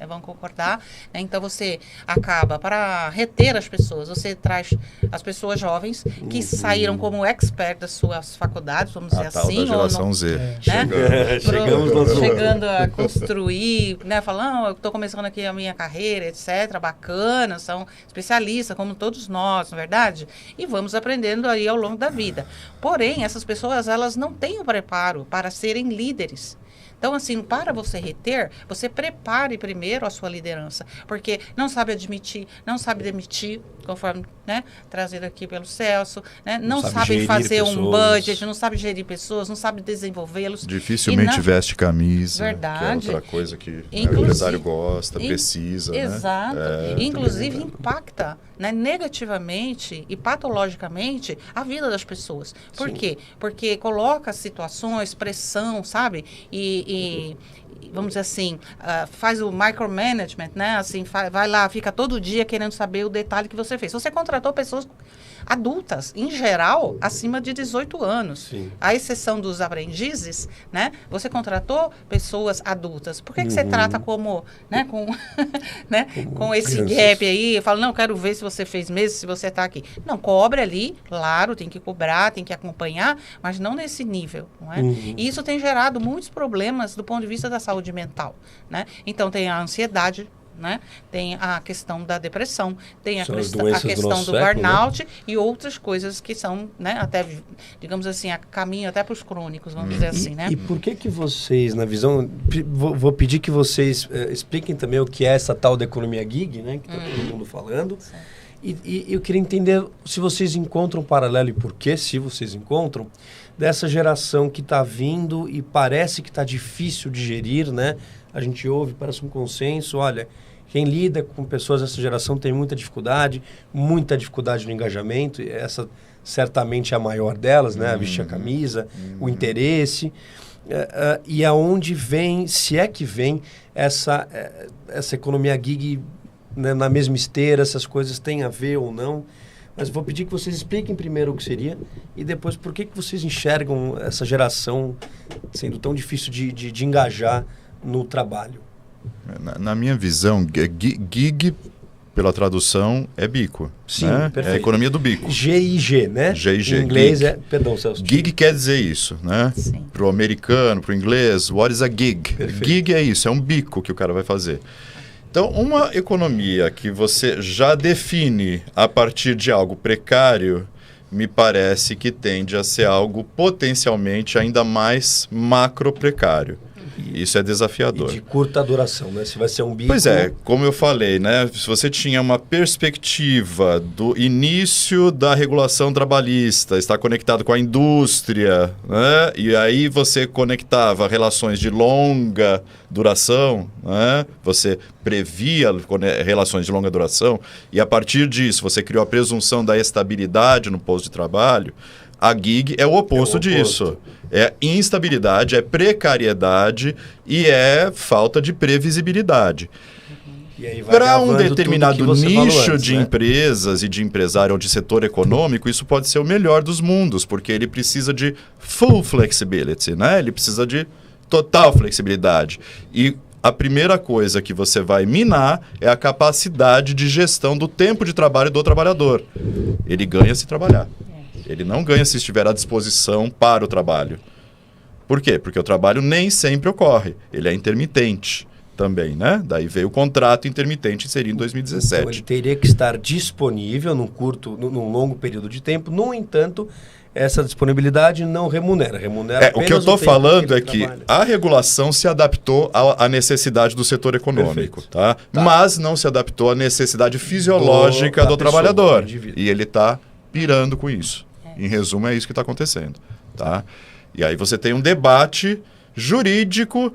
vão concordar, né? Então você acaba, para reter as pessoas, você traz as pessoas jovens que saíram como expert das suas faculdades, vamos dizer assim. A geração Z. Né? Chegando a construir, né, falando, eu estou começando aqui a minha carreira, etc., bacana, são especialistas, como todos nós, não é verdade? E vamos aprendendo aí ao longo da vida. Porém, essas pessoas, elas não têm o preparo para serem líderes. Então, assim, para você reter, você prepare primeiro a sua liderança, porque não sabe admitir, não sabe demitir, conforme, né, trazido aqui pelo Celso, né, não sabe fazer um budget, não sabe gerir pessoas, não sabe desenvolvê-los. Dificilmente veste camisa, verdade, que é outra coisa que o empresário gosta, precisa. Exato. Né? Inclusive, impacta, né, negativamente e patologicamente a vida das pessoas. Por quê? Porque coloca situações, pressão, sabe? E vamos dizer assim, faz o micromanagement, né? Assim, vai lá, fica todo dia querendo saber o detalhe que você fez. Você contratou pessoas adultas, em geral, acima de 18 anos. Sim. À exceção dos aprendizes, né? Você contratou pessoas adultas. Por que você trata como, né, com esse gap aí? Fala, não, quero ver se você fez mesmo, se você está aqui. Não, cobre ali, claro, tem que cobrar, tem que acompanhar, mas não nesse nível, não é? E isso tem gerado muitos problemas do ponto de vista da saúde mental, né? Então, tem a ansiedade, né? Tem a questão da depressão, tem a, São as a doenças do questão nosso do século, burnout, e outras coisas que são, né, até, digamos assim, a caminho até para os crônicos, vamos dizer assim, né? E por que vocês, na visão... Vou pedir que vocês expliquem também o que é essa tal da economia gig, né? Que está todo mundo falando. E eu queria entender se vocês encontram um paralelo, e por que, se vocês encontram, dessa geração que está vindo e parece que está difícil de gerir, né? A gente ouve, parece um consenso, olha, quem lida com pessoas dessa geração tem muita dificuldade no engajamento, e essa certamente é a maior delas, né? Vestir a camisa, o interesse, e aonde vem, se é que vem, essa economia gig, né, na mesma esteira, essas coisas têm a ver ou não. Mas vou pedir que vocês expliquem primeiro o que seria e depois por que vocês enxergam essa geração sendo tão difícil de engajar no trabalho. Na minha visão, gig, pela tradução, é bico. Sim, né? perfeito. É a economia do bico. GIG, né? GIG. Em inglês gig. Perdão, Celso. Gig quer dizer isso, né? Sim. Pro americano, pro inglês, what is a gig? Perfeito. Gig é isso, é um bico que o cara vai fazer. Então, uma economia que você já define a partir de algo precário, me parece que tende a ser algo potencialmente ainda mais macro precário. Isso é desafiador. E de curta duração, né? Se vai ser um bico... Pois é, como eu falei, né? Se você tinha uma perspectiva do início da regulação trabalhista, está conectado com a indústria, né? E aí você conectava relações de longa duração, né? Você previa relações de longa duração e a partir disso você criou a presunção da estabilidade no posto de trabalho. A gig é o oposto disso. É instabilidade, é precariedade e é falta de previsibilidade. Para um determinado nicho de empresas e de empresário ou de setor econômico, isso pode ser o melhor dos mundos, porque ele precisa de full flexibility, né? Ele precisa de total flexibilidade. E a primeira coisa que você vai minar é a capacidade de gestão do tempo de trabalho do trabalhador. Ele ganha se trabalhar. Ele não ganha se estiver à disposição para o trabalho. Por quê? Porque o trabalho nem sempre ocorre. Ele é intermitente também, né? Daí veio o contrato intermitente inserido em 2017. Então, ele teria que estar disponível num longo período de tempo. No entanto, essa disponibilidade não remunera. O que eu estou falando é que a regulação se adaptou à necessidade do setor econômico, tá? Mas não se adaptou à necessidade fisiológica do trabalhador. E ele está pirando com isso. Em resumo, é isso que está acontecendo. Tá? E aí você tem um debate jurídico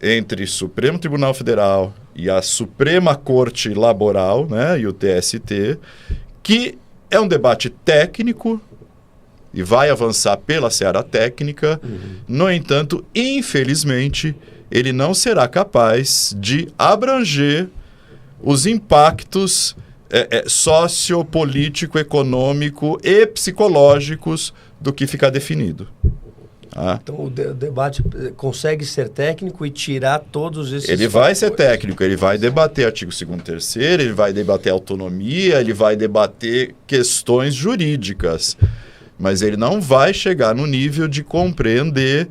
entre Supremo Tribunal Federal e a Suprema Corte Laboral, né, e o TST, que é um debate técnico e vai avançar pela seara técnica. No entanto, infelizmente, ele não será capaz de abranger os impactos sociopolítico, econômico e psicológicos do que ficar definido. Então o debate consegue ser técnico e tirar todos esses... Ele vai ser técnico, ele vai debater artigo 2º e 3º, ele vai debater autonomia, ele vai debater questões jurídicas, mas ele não vai chegar no nível de compreender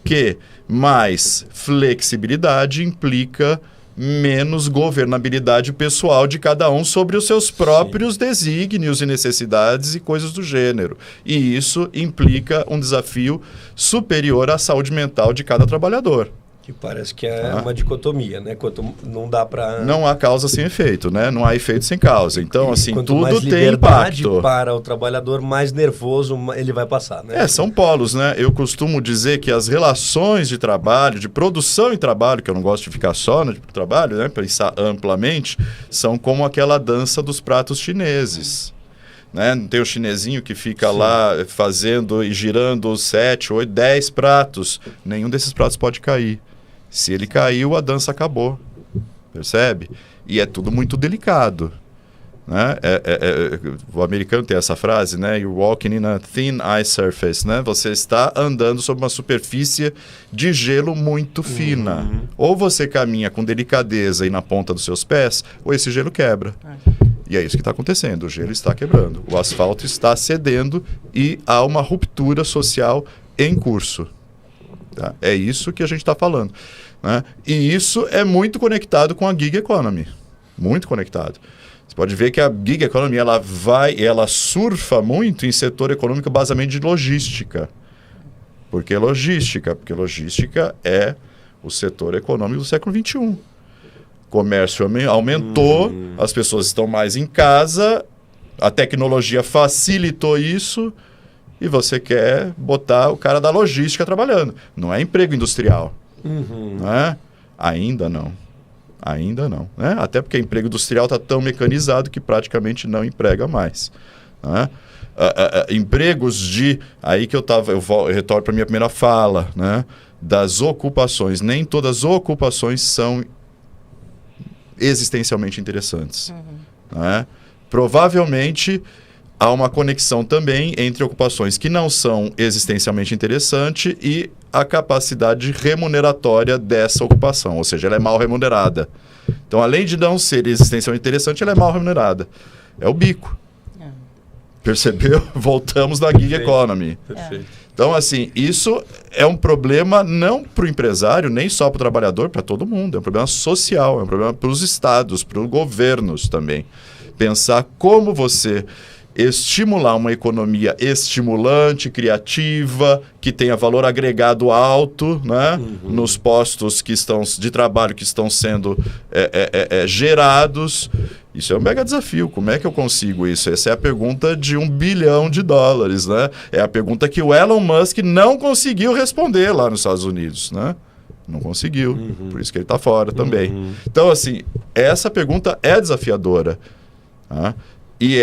que mais flexibilidade implica menos governabilidade pessoal de cada um sobre os seus próprios desígnios e necessidades e coisas do gênero. E isso implica um desafio superior à saúde mental de cada trabalhador. Que parece que é uma dicotomia, né? Quanto não dá para... Não há causa sem efeito, né? Não há efeito sem causa. Então, assim, quanto tudo mais tem impacto. Para o trabalhador, mais nervoso ele vai passar, né? São polos, né? Eu costumo dizer que as relações de trabalho, de produção e trabalho, que eu não gosto de ficar só no trabalho, né? Pensar amplamente, são como aquela dança dos pratos chineses. Né? Não tem o chinesinho que fica lá fazendo e girando 7, 8, 10 pratos. Nenhum desses pratos pode cair. Se ele caiu, a dança acabou. Percebe? E é tudo muito delicado. Né? O americano tem essa frase, né? You're walking in a thin ice surface. Né? Você está andando sobre uma superfície de gelo muito fina. Ou você caminha com delicadeza e na ponta dos seus pés, ou esse gelo quebra. E é isso que está acontecendo. O gelo está quebrando. O asfalto está cedendo e há uma ruptura social em curso. Tá? É isso que a gente está falando. né? E isso é muito conectado com a gig economy. Muito conectado. Você pode ver que a gig economy ela surfa muito em setor econômico basicamente de logística. Por que logística? Porque logística é o setor econômico do século XXI. Comércio aumentou, as pessoas estão mais em casa, a tecnologia facilitou isso e você quer botar o cara da logística trabalhando. Não é emprego industrial. Não é? Ainda não. Ainda não. Né? Até porque o emprego industrial está tão mecanizado que praticamente não emprega mais. Né? Empregos de... Aí que eu retorno para a minha primeira fala, né? Das ocupações. Nem todas as ocupações são existencialmente interessantes. Né? Provavelmente há uma conexão também entre ocupações que não são existencialmente interessantes e a capacidade remuneratória dessa ocupação, ou seja, ela é mal remunerada. Então, além de não ser existencialmente interessante, ela é mal remunerada. É o bico. Percebeu? Voltamos na gig economy. Perfeito. Então, assim, isso é um problema não para o empresário, nem só para o trabalhador, para todo mundo. É um problema social, é um problema para os estados, para os governos também. Pensar como você estimular uma economia estimulante, criativa, que tenha valor agregado alto, né? Nos postos de trabalho que estão sendo gerados. Isso é um mega desafio. Como é que eu consigo isso? Essa é a pergunta de $1 bilhão, né? É a pergunta que o Elon Musk não conseguiu responder lá nos Estados Unidos, né? Não conseguiu. Por isso que ele está fora também. Então, assim, essa pergunta é desafiadora. Tá? E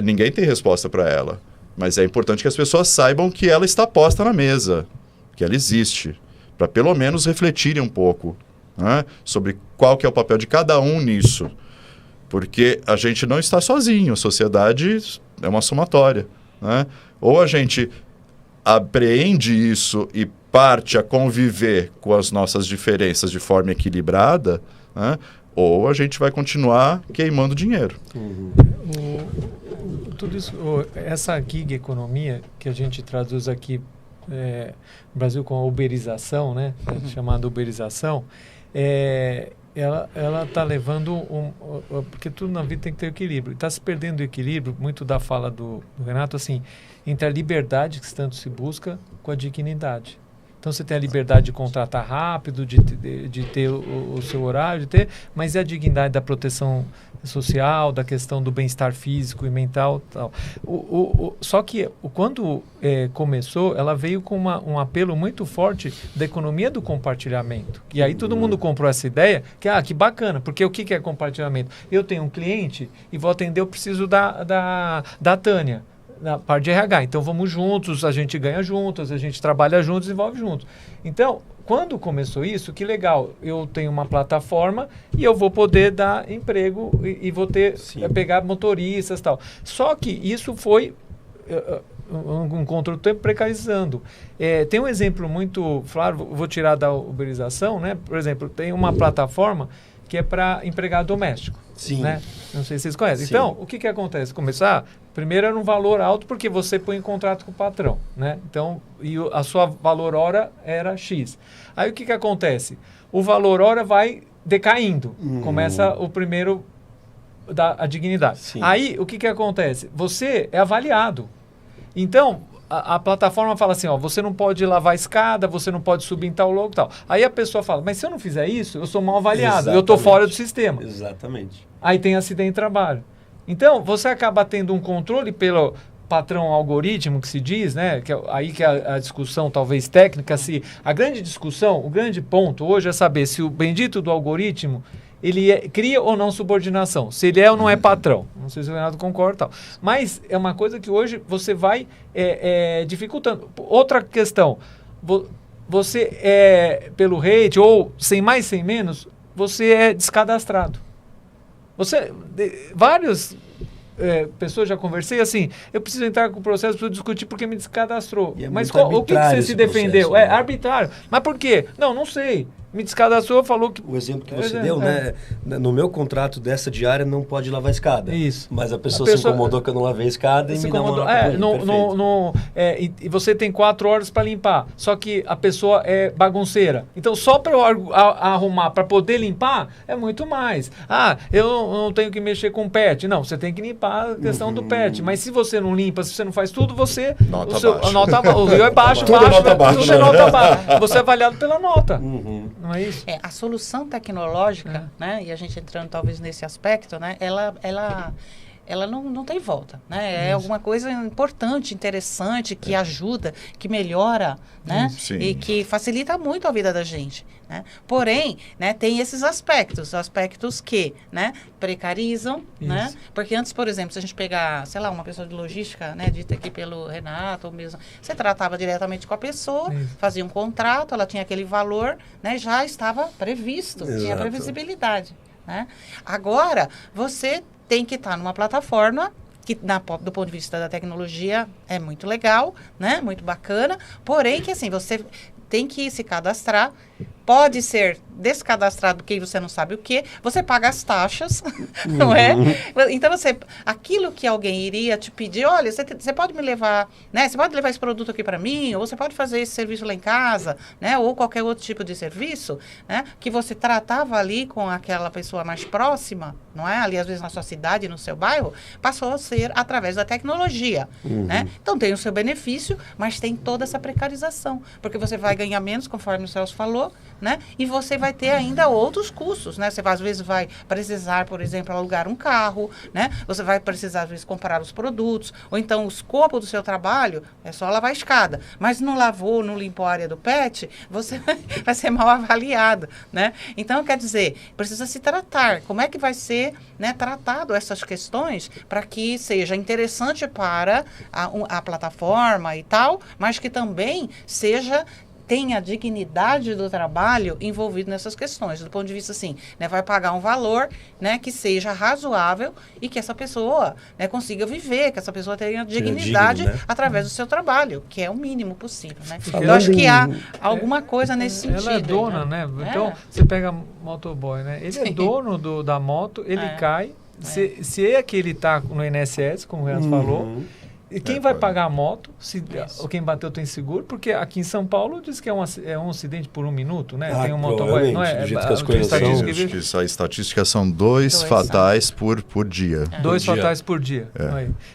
ninguém tem resposta para ela. Mas é importante que as pessoas saibam que ela está posta na mesa, que ela existe, para pelo menos refletirem um pouco, né? Sobre qual que é o papel de cada um nisso. Porque a gente não está sozinho, a sociedade é uma somatória. Né? Ou a gente apreende isso e parte a conviver com as nossas diferenças de forma equilibrada, né? Ou a gente vai continuar queimando dinheiro. Tudo isso, essa gig economia que a gente traduz aqui no Brasil com a uberização, né? Chamada uberização, ela está levando porque tudo na vida tem que ter equilíbrio. Está se perdendo o equilíbrio, muito da fala do Renato, assim, entre a liberdade que tanto se busca com a dignidade. Então, você tem a liberdade de contratar rápido, de ter o seu horário, mas e a dignidade da proteção social, da questão do bem-estar físico e mental. Tal. Só que, quando começou, ela veio com um apelo muito forte da economia do compartilhamento. E aí todo mundo comprou essa ideia, que bacana, porque o que é compartilhamento? Eu tenho um cliente e vou atender, eu preciso da Tânia. Na parte de RH. Então, vamos juntos, a gente ganha juntos, a gente trabalha juntos, desenvolve juntos. Então, quando começou isso, que legal, eu tenho uma plataforma e eu vou poder dar emprego e vou pegar motoristas e tal. Só que isso foi um contra o tempo precarizando. Tem um exemplo muito claro, vou tirar da uberização, né? Por exemplo, tem uma plataforma que é para empregado doméstico. Sim. Né? Não sei se vocês conhecem. Sim. Então, o que acontece? Primeiro era um valor alto porque você põe em contrato com o patrão, né? Então, a sua valor hora era X. Aí o que acontece? O valor hora vai decaindo. Começa o primeiro a dignidade. Sim. Aí o que acontece? Você é avaliado. Então, a plataforma fala assim, você não pode lavar a escada, você não pode subir em tal logo e tal. Aí a pessoa fala, mas se eu não fizer isso, eu sou mal avaliado, Exatamente. eu estou fora do sistema. Exatamente. Aí tem acidente de trabalho. Então, você acaba tendo um controle pelo patrão algoritmo que se diz, né? Aí que a discussão talvez técnica, a grande discussão, o grande ponto hoje é saber se o bendito do algoritmo ele cria ou não subordinação, se ele é ou não é patrão. Não sei se o Renato concorda e tal. Mas é uma coisa que hoje você vai dificultando. Outra questão, você pelo rate ou sem mais, sem menos, você é descadastrado. Várias pessoas já conversei assim, eu preciso entrar com o processo, preciso discutir porque me descadastrou. Mas o que você se defendeu? Processo, né? Arbitrário. Mas por quê? Não sei. me descadastrou, falou que... O exemplo que você deu, né? No meu contrato dessa diária não pode lavar a escada. Isso. Mas a pessoa se incomodou que eu não lavei a escada e me dá uma nota ruim. E você tem 4 horas para limpar, só que a pessoa é bagunceira. Então, só para eu arrumar, para poder limpar, é muito mais. Eu não tenho que mexer com o pet. Não, você tem que limpar a questão do pet. Mas se você não limpa, se você não faz tudo, você... O rio é baixo, tudo é nota baixa. Você é avaliado pela nota. Não é isso? A solução tecnológica, né? E a gente entrando talvez nesse aspecto, né? Ela não tem volta, né? É alguma coisa importante, interessante, que ajuda, que melhora, né? E que facilita muito a vida da gente, né? Porém, né, tem esses aspectos que, né, precarizam, né? Porque antes, por exemplo, se a gente pegar, sei lá, uma pessoa de logística, né, dita aqui pelo Renato, ou mesmo, você tratava diretamente com a pessoa, fazia um contrato, ela tinha aquele valor, né, já estava previsto, tinha previsibilidade, né? Agora, você tem que estar numa plataforma que, do ponto de vista da tecnologia, é muito legal, né? Muito bacana. Porém, que assim, você tem que se cadastrar. Pode ser descadastrado porque você não sabe o que. Você paga as taxas, não é? Então, aquilo que alguém iria te pedir, olha, você pode me levar, né? Você pode levar esse produto aqui para mim, ou você pode fazer esse serviço lá em casa, né? Ou qualquer outro tipo de serviço, né? Que você tratava ali com aquela pessoa mais próxima, não é? Ali, às vezes, na sua cidade, no seu bairro, passou a ser através da tecnologia, né? Então, tem o seu benefício, mas tem toda essa precarização, porque você vai ganhar menos, conforme o Celso falou, né? E você vai ter ainda outros custos, né? Você às vezes vai precisar, por exemplo, alugar um carro, né? Você vai precisar, às vezes, comprar os produtos, ou então o escopo do seu trabalho é só lavar a escada, mas não lavou, não limpou a área do pet, você vai ser mal avaliado, né? Então, quer dizer, precisa se tratar. Como é que vai ser, né, tratado essas questões para que seja interessante para a plataforma e tal, mas que também tenha a dignidade do trabalho envolvido nessas questões, do ponto de vista assim, né, vai pagar um valor, né, que seja razoável e que essa pessoa, né, consiga viver, que essa pessoa tenha dignidade através do seu trabalho, que é o mínimo possível, né? Eu acho que há alguma coisa nesse sentido. Ela é dona, né? Então, você pega motoboy, né? Ele é dono da moto, ele cai, se é que ele está no INSS, como o Renato falou, e quem vai pagar a moto? Ou quem bateu tem seguro? Porque aqui em São Paulo diz que é um acidente por 1 minuto, né? Tem um motoboy, não é? Do jeito que as coisas são. A estatística são 2 fatais por dia. 2 fatais por dia.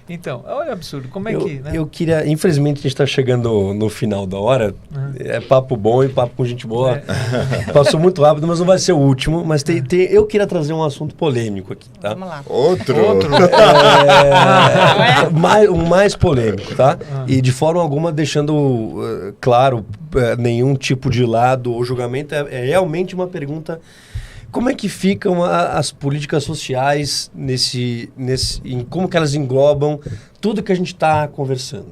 Então, olha o absurdo. Como é que... Né? Eu queria... Infelizmente, a gente está chegando no final da hora. É papo bom e papo com gente boa. Passou muito rápido, mas não vai ser o último. Mas eu queria trazer um assunto polêmico aqui, tá? Vamos lá. Outro. Mais polêmico, tá? E de forma alguma deixando claro nenhum tipo de lado ou julgamento, é realmente uma pergunta: como é que ficam as políticas sociais em como que elas englobam tudo que a gente está conversando?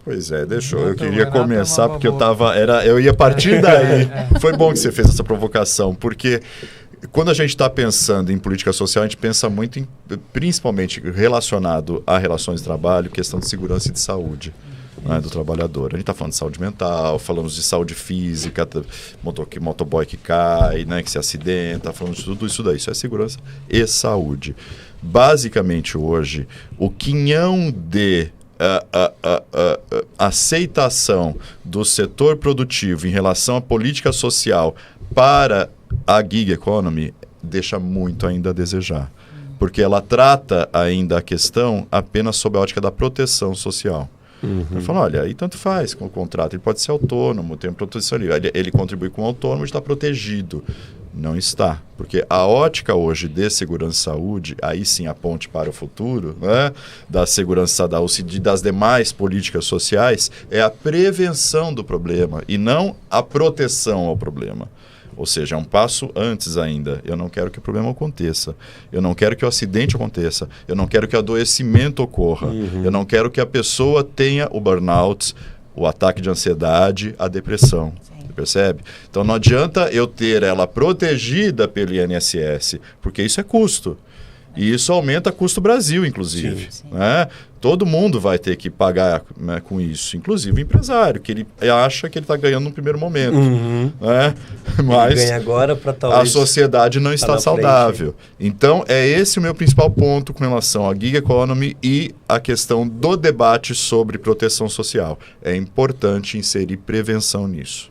Pois é, eu queria começar porque eu ia partir daí. Foi bom que você fez essa provocação, porque quando a gente está pensando em política social, a gente pensa muito principalmente relacionado a relações de trabalho, questão de segurança e de saúde, né, do trabalhador. A gente está falando de saúde mental, falamos de saúde física, motoboy que cai, né, que se acidenta, falamos de tudo isso daí. Isso é segurança e saúde. Basicamente, hoje, o quinhão de aceitação do setor produtivo em relação à política social para a gig economy deixa muito ainda a desejar, porque ela trata ainda a questão apenas sob a ótica da proteção social. Ele fala, olha, aí tanto faz com o contrato, ele pode ser autônomo, tem proteção ali, ele contribui com o autônomo, está protegido. Não está, porque a ótica hoje de segurança e saúde, aí sim a ponte para o futuro, né, da segurança das demais políticas sociais, é a prevenção do problema e não a proteção ao problema. Ou seja, é um passo antes ainda. Eu não quero que o problema aconteça. Eu não quero que o acidente aconteça. Eu não quero que o adoecimento ocorra. Eu não quero que a pessoa tenha o burnout, o ataque de ansiedade, a depressão. Você percebe? Então não adianta eu ter ela protegida pelo INSS, porque isso é custo. E isso aumenta custo Brasil, inclusive. Sim. Né? Todo mundo vai ter que pagar, né, com isso, inclusive o empresário, que ele acha que ele está ganhando no primeiro momento. Né? Mas ele ganha agora para talvez a sociedade não está saudável. Então, é esse o meu principal ponto com relação à gig economy e a questão do debate sobre proteção social. É importante inserir prevenção nisso.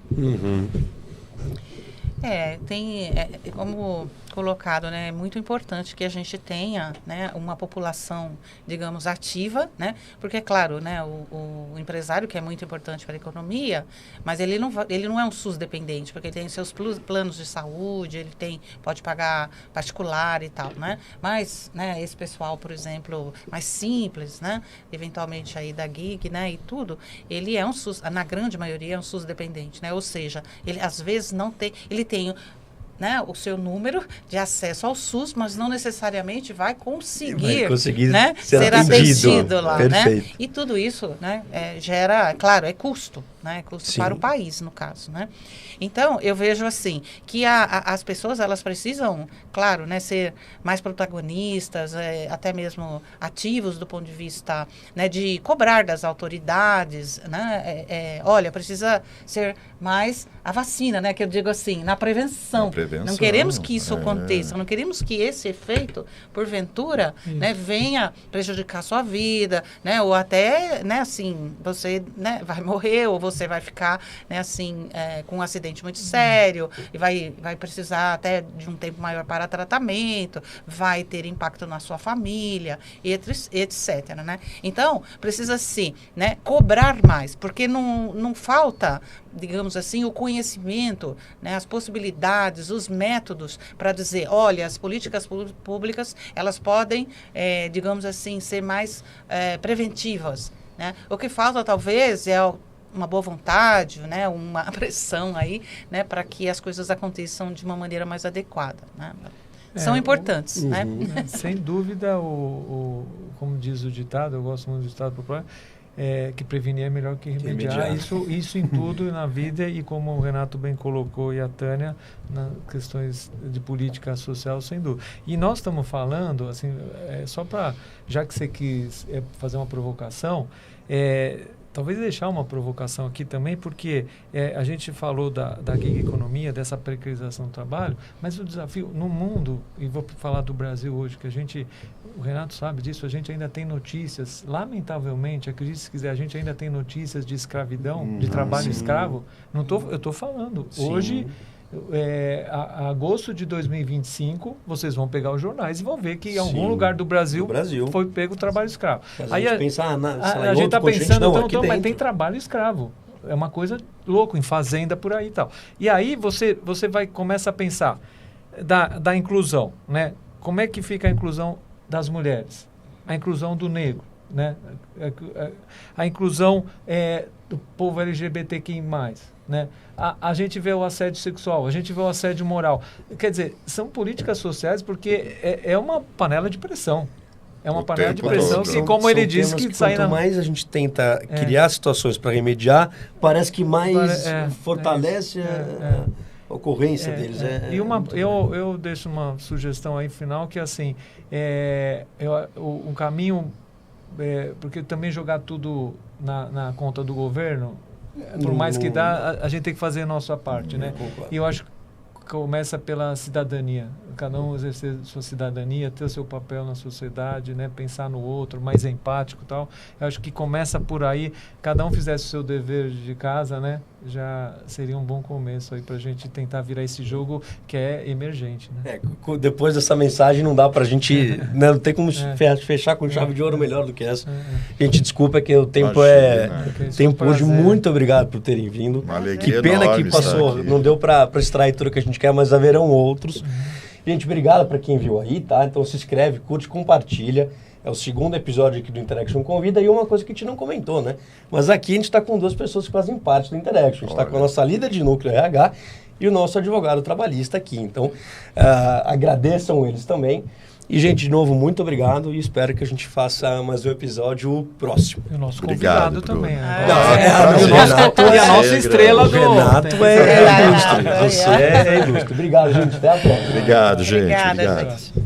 Como colocado, né, é muito importante que a gente tenha, né, uma população, digamos, ativa, né, porque, claro, né, o empresário, que é muito importante para a economia, mas ele não é um SUS dependente, porque ele tem seus planos de saúde, ele pode pagar particular e tal, né, mas, né, esse pessoal, por exemplo, mais simples, né, eventualmente aí da gig, né, e tudo, ele é um SUS, na grande maioria é um SUS dependente, né, ou seja, ele às vezes não tem, ele tem, né, o seu número de acesso ao SUS, mas não necessariamente vai conseguir né, ser atendido lá. Né? E tudo isso, né, gera, claro, é custo, né, custo para o país, no caso. Né? Então, eu vejo assim, que as pessoas, elas precisam, claro, né, ser mais protagonistas, até mesmo ativos do ponto de vista, né, de cobrar das autoridades, né, olha, precisa ser mais a vacina, né, que eu digo assim, na prevenção. Não queremos que isso aconteça, não queremos que esse efeito, porventura, né, venha prejudicar a sua vida, né, ou até, né, assim, você, né, vai morrer, ou você vai ficar, né, assim, com um acidente muito sério, e vai precisar até de um tempo maior para tratamento, vai ter impacto na sua família, etc. Né? Então, precisa sim, né, cobrar mais, porque não falta, digamos assim, o conhecimento, né, as possibilidades, os métodos para dizer, olha, as políticas públicas, elas podem, digamos assim, ser mais preventivas. Né? O que falta, talvez, é uma boa vontade, né, uma pressão aí, né, para que as coisas aconteçam de uma maneira mais adequada. Né? São importantes, né? Sem dúvida, como diz o ditado, eu gosto muito do ditado popular, que prevenir é melhor que remediar. Isso em tudo na vida, e como o Renato bem colocou e a Tânia, nas questões de política social, sem dúvida. E nós estamos falando, assim, só para, já que você quis fazer uma provocação, talvez deixar uma provocação aqui também, porque a gente falou da gig economia, dessa precarização do trabalho, mas o desafio no mundo, e vou falar do Brasil hoje, que o Renato sabe disso, a gente ainda tem notícias, lamentavelmente, acredite se quiser, a gente ainda tem notícias de escravidão, de trabalho escravo. Eu estou falando, hoje, agosto de 2025, vocês vão pegar os jornais e vão ver que em algum lugar do Brasil foi pego o trabalho escravo. Aí a gente pensa, a gente está pensando, mas tem trabalho escravo. É uma coisa louca, em fazenda por aí e tal. E aí você começa a pensar da inclusão, né? Como é que fica a inclusão das mulheres? A inclusão do negro, né? A inclusão do povo LGBTQI+. Né? A gente vê o assédio sexual, a gente vê o assédio moral. Quer dizer, são políticas sociais porque é uma panela de pressão. É uma panela de pressão que, como ele disse, que sai quanto mais a gente tenta criar situações para remediar, parece que mais fortalece a ocorrência deles. E eu deixo uma sugestão aí final, que assim, um caminho, porque também jogar tudo na conta do governo, por mais que dá, a gente tem que fazer a nossa parte, né? E eu acho que começa pela cidadania. Cada um exercer sua cidadania, ter o seu papel na sociedade, né? Pensar no outro, mais empático e tal. Eu acho que começa por aí. Cada um fizesse o seu dever de casa, né? Já seria um bom começo aí pra gente tentar virar esse jogo que é emergente, né? Depois dessa mensagem não dá pra gente... Não tem como fechar com chave de ouro melhor do que essa. Gente, desculpa que o tempo tempo hoje. Muito obrigado por terem vindo. Uma alegria. Que pena que passou, não deu pra extrair tudo que a gente quer, mas haverão outros. Gente, obrigado para quem viu aí, tá? Então se inscreve, curte, compartilha. É o segundo episódio aqui do Interaction Convida. E uma coisa que a gente não comentou, né? Mas aqui a gente está com duas pessoas que fazem parte do Interaction. A gente está com a nossa líder de núcleo RH e o nosso advogado trabalhista aqui. Então, agradeçam eles também. E, gente, de novo, muito obrigado e espero que a gente faça mais um episódio próximo. E o nosso convidado também. E a nossa estrela do... O Renato é ilustre. Você é ilustre. Obrigado, gente. Até a próxima. Obrigado, gente. Obrigada, gente.